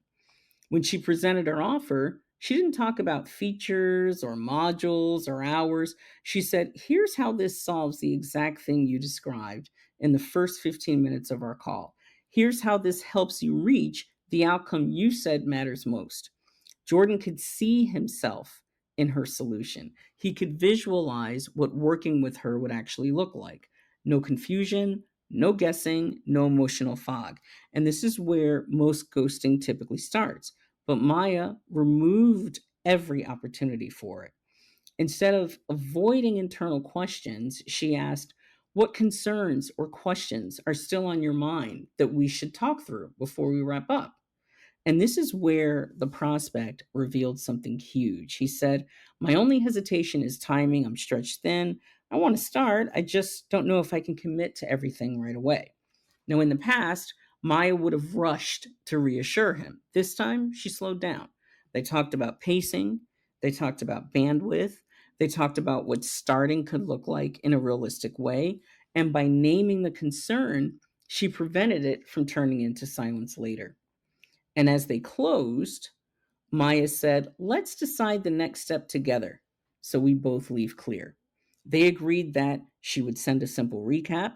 When she presented her offer, she didn't talk about features or modules or hours. She said, here's how this solves the exact thing you described in the first 15 minutes of our call. Here's how this helps you reach the outcome you said matters most. Jordan could see himself in her solution. He could visualize what working with her would actually look like. No confusion, no guessing, no emotional fog. And this is where most ghosting typically starts. But Maya removed every opportunity for it. Instead of avoiding internal questions, she asked, "What concerns or questions are still on your mind that we should talk through before we wrap up?" And this is where the prospect revealed something huge. He said, "My only hesitation is timing. I'm stretched thin. I want to start. I just don't know if I can commit to everything right away." Now, in the past, Maya would have rushed to reassure him. This time, she slowed down. They talked about pacing, they talked about bandwidth, they talked about what starting could look like in a realistic way. And by naming the concern, she prevented it from turning into silence later. And as they closed, Maya said, "Let's decide the next step together so we both leave clear." They agreed that she would send a simple recap.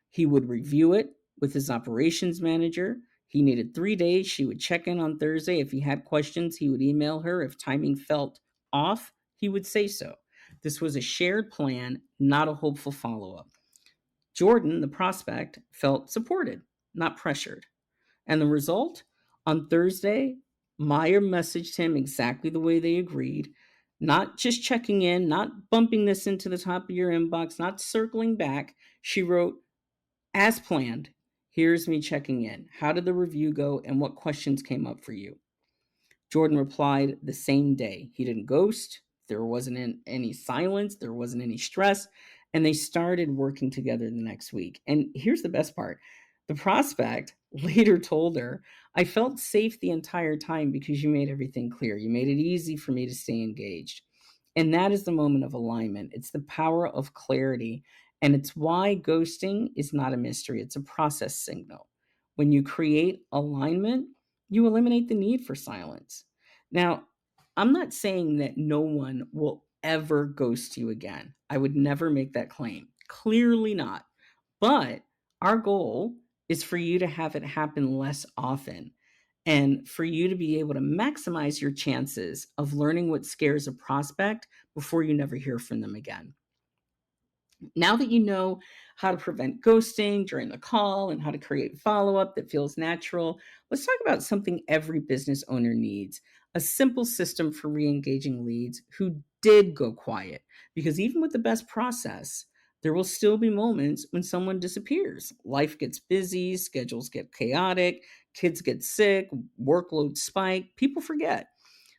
He would review it with his operations manager. He needed 3 days. She would check in on Thursday. If he had questions, he would email her. If timing felt off, he would say so. This was a shared plan, not a hopeful follow up. Jordan, the prospect, felt supported, not pressured. And the result? On Thursday, Meyer messaged him exactly the way they agreed, not just checking in, not bumping this into the top of your inbox, not circling back. She wrote, "As planned, here's me checking in. How did the review go and what questions came up for you?" Jordan replied the same day. He didn't ghost. There wasn't any silence. There wasn't any stress. And they started working together the next week. And here's the best part: the prospect later told her, "I felt safe the entire time because you made everything clear. You made it easy for me to stay engaged." And that is the moment of alignment. It's the power of clarity. And it's why ghosting is not a mystery, it's a process signal. When you create alignment, you eliminate the need for silence. Now, I'm not saying that no one will ever ghost you again. I would never make that claim. Clearly not. But our goal is for you to have it happen less often and for you to be able to maximize your chances of learning what scares a prospect before you never hear from them again. Now that you know how to prevent ghosting during the call and how to create follow up that feels natural, let's talk about something every business owner needs: a simple system for re engaging leads who did go quiet. Because even with the best process, there will still be moments when someone disappears. Life gets busy, schedules get chaotic, kids get sick, workloads spike, people forget.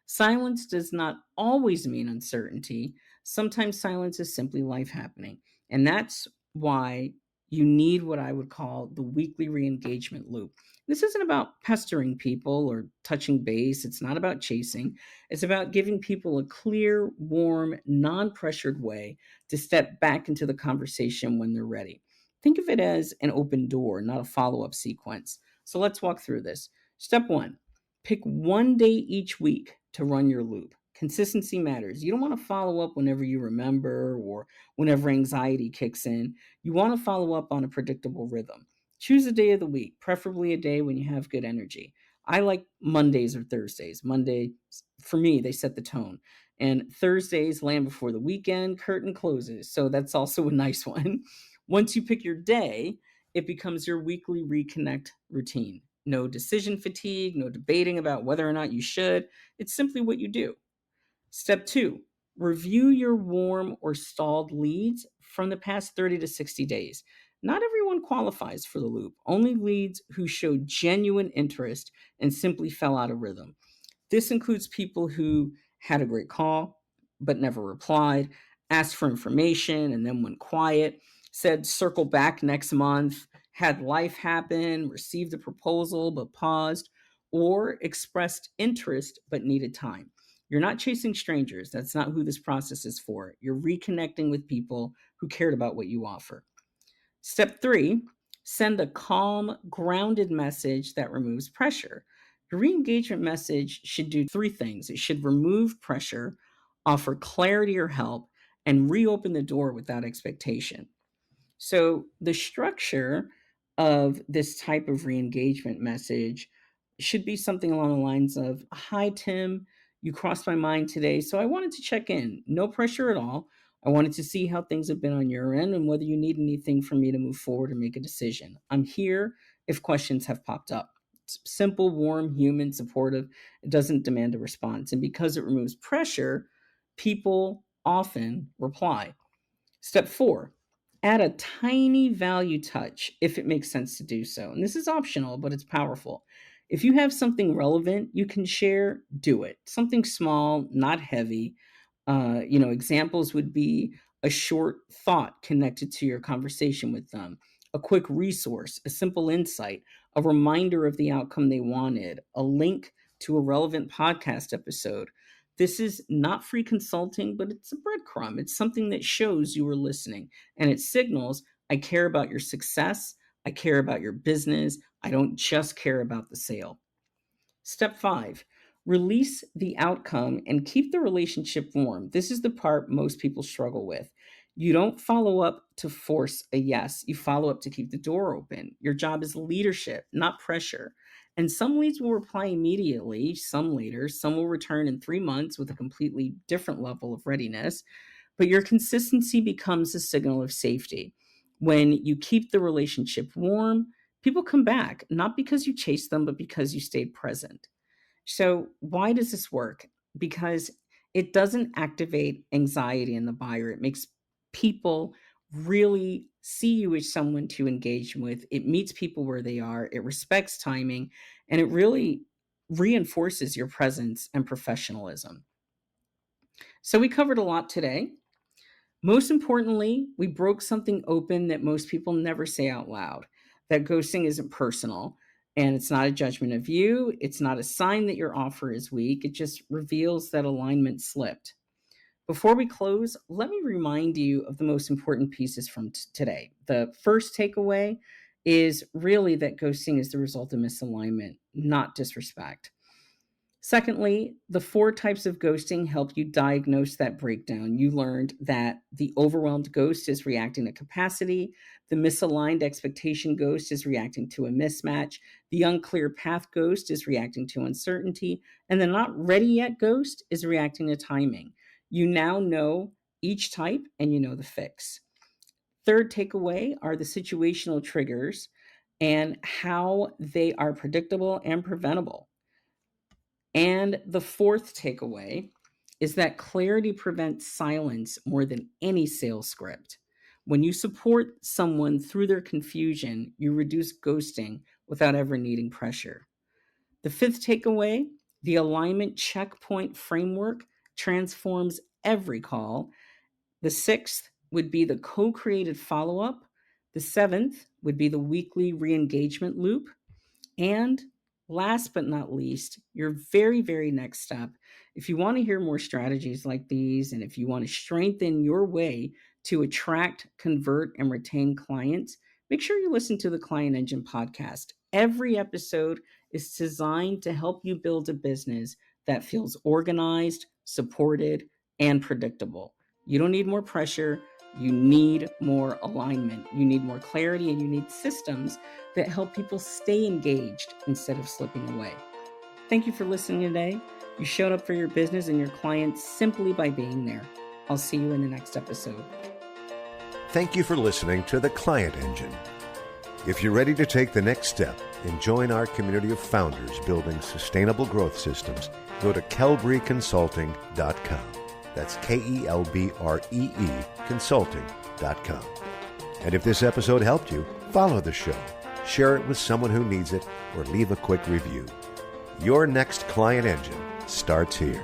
Silence does not always mean uncertainty. Sometimes silence is simply life happening. And that's why you need what I would call the weekly re engagement loop. This isn't about pestering people or touching base. It's not about chasing. It's about giving people a clear, warm, non pressured way to step back into the conversation when they're ready. Think of it as an open door, not a follow up sequence. So let's walk through this. Step one: pick one day each week to run your loop. Consistency matters. You don't want to follow up whenever you remember or whenever anxiety kicks in. You want to follow up on a predictable rhythm. Choose a day of the week, preferably a day when you have good energy. I like Mondays or Thursdays. Monday, for me, they set the tone. And Thursdays land before the weekend, curtain closes. So that's also a nice one. Once you pick your day, it becomes your weekly reconnect routine. No decision fatigue, no debating about whether or not you should. It's simply what you do. Step two: review your warm or stalled leads from the past 30 to 60 days. Not everyone qualifies for the loop, only leads who showed genuine interest and simply fell out of rhythm. This includes people who had a great call but never replied, asked for information and then went quiet, said circle back next month, had life happen, received a proposal but paused, or expressed interest but needed time. You're not chasing strangers. That's not who this process is for. You're reconnecting with people who cared about what you offer. Step three: send a calm, grounded message that removes pressure. Your re engagement message should do three things: it should remove pressure, offer clarity or help, and reopen the door without expectation. So, the structure of this type of re engagement message should be something along the lines of, "Hi, Tim, you crossed my mind today, so I wanted to check in. No pressure at all. I wanted to see how things have been on your end and whether you need anything from me to move forward or make a decision. I'm here if questions have popped up. It's simple, warm, human, supportive. It doesn't demand a response. And because it removes pressure, people often reply. Step 4, add a tiny value touch if it makes sense to do so. And this is optional, but it's powerful. If you have something relevant you can share, do it. Something small, not heavy. Examples would be a short thought connected to your conversation with them, a quick resource, a simple insight, a reminder of the outcome they wanted, a link to a relevant podcast episode. This is not free consulting, but it's a breadcrumb. It's something that shows you were listening, and it signals, I care about your success. I care about your business. I don't just care about the sale. Step 5, release the outcome and keep the relationship warm. This is the part most people struggle with. You don't follow up to force a yes. You follow up to keep the door open. Your job is leadership, not pressure. And some leads will reply immediately, some later, some will return in 3 months with a completely different level of readiness. But your consistency becomes a signal of safety. When you keep the relationship warm, people come back, not because you chased them, but because you stayed present. So, why does this work? Because it doesn't activate anxiety in the buyer. It makes people really see you as someone to engage with. It meets people where they are, it respects timing, and it really reinforces your presence and professionalism. So, we covered a lot today. Most importantly, we broke something open that most people never say out loud, that ghosting isn't personal and it's not a judgment of you. It's not a sign that your offer is weak. It just reveals that alignment slipped. Before we close, let me remind you of the most important pieces from today. The first takeaway is really that ghosting is the result of misalignment, not disrespect. Secondly, the 4 types of ghosting help you diagnose that breakdown. You learned that the overwhelmed ghost is reacting to capacity, the misaligned expectation ghost is reacting to a mismatch, the unclear path ghost is reacting to uncertainty, and the not ready yet ghost is reacting to timing. You now know each type and you know the fix. Third takeaway are the situational triggers and how they are predictable and preventable. And the fourth takeaway is that clarity prevents silence more than any sales script. When you support someone through their confusion, you reduce ghosting without ever needing pressure. The fifth takeaway, the alignment checkpoint framework transforms every call. The sixth would be the co-created follow-up. The seventh would be the weekly re-engagement loop. And last but not least, your very, very next step, if you want to hear more strategies like these, and if you want to strengthen your way to attract, convert, and retain clients, make sure you listen to the Client Engine podcast. Every episode is designed to help you build a business that feels organized, supported, and predictable. You don't need more pressure. You need more alignment. You need more clarity, and you need systems that help people stay engaged instead of slipping away. Thank you for listening today. You showed up for your business and your clients simply by being there. I'll see you in the next episode. Thank you for listening to The Client Engine. If you're ready to take the next step and join our community of founders building sustainable growth systems, go to kelbreconsulting.com. That's KELBREE consulting.com. And if this episode helped you, follow the show, share it with someone who needs it, or leave a quick review. Your next Client Engine starts here.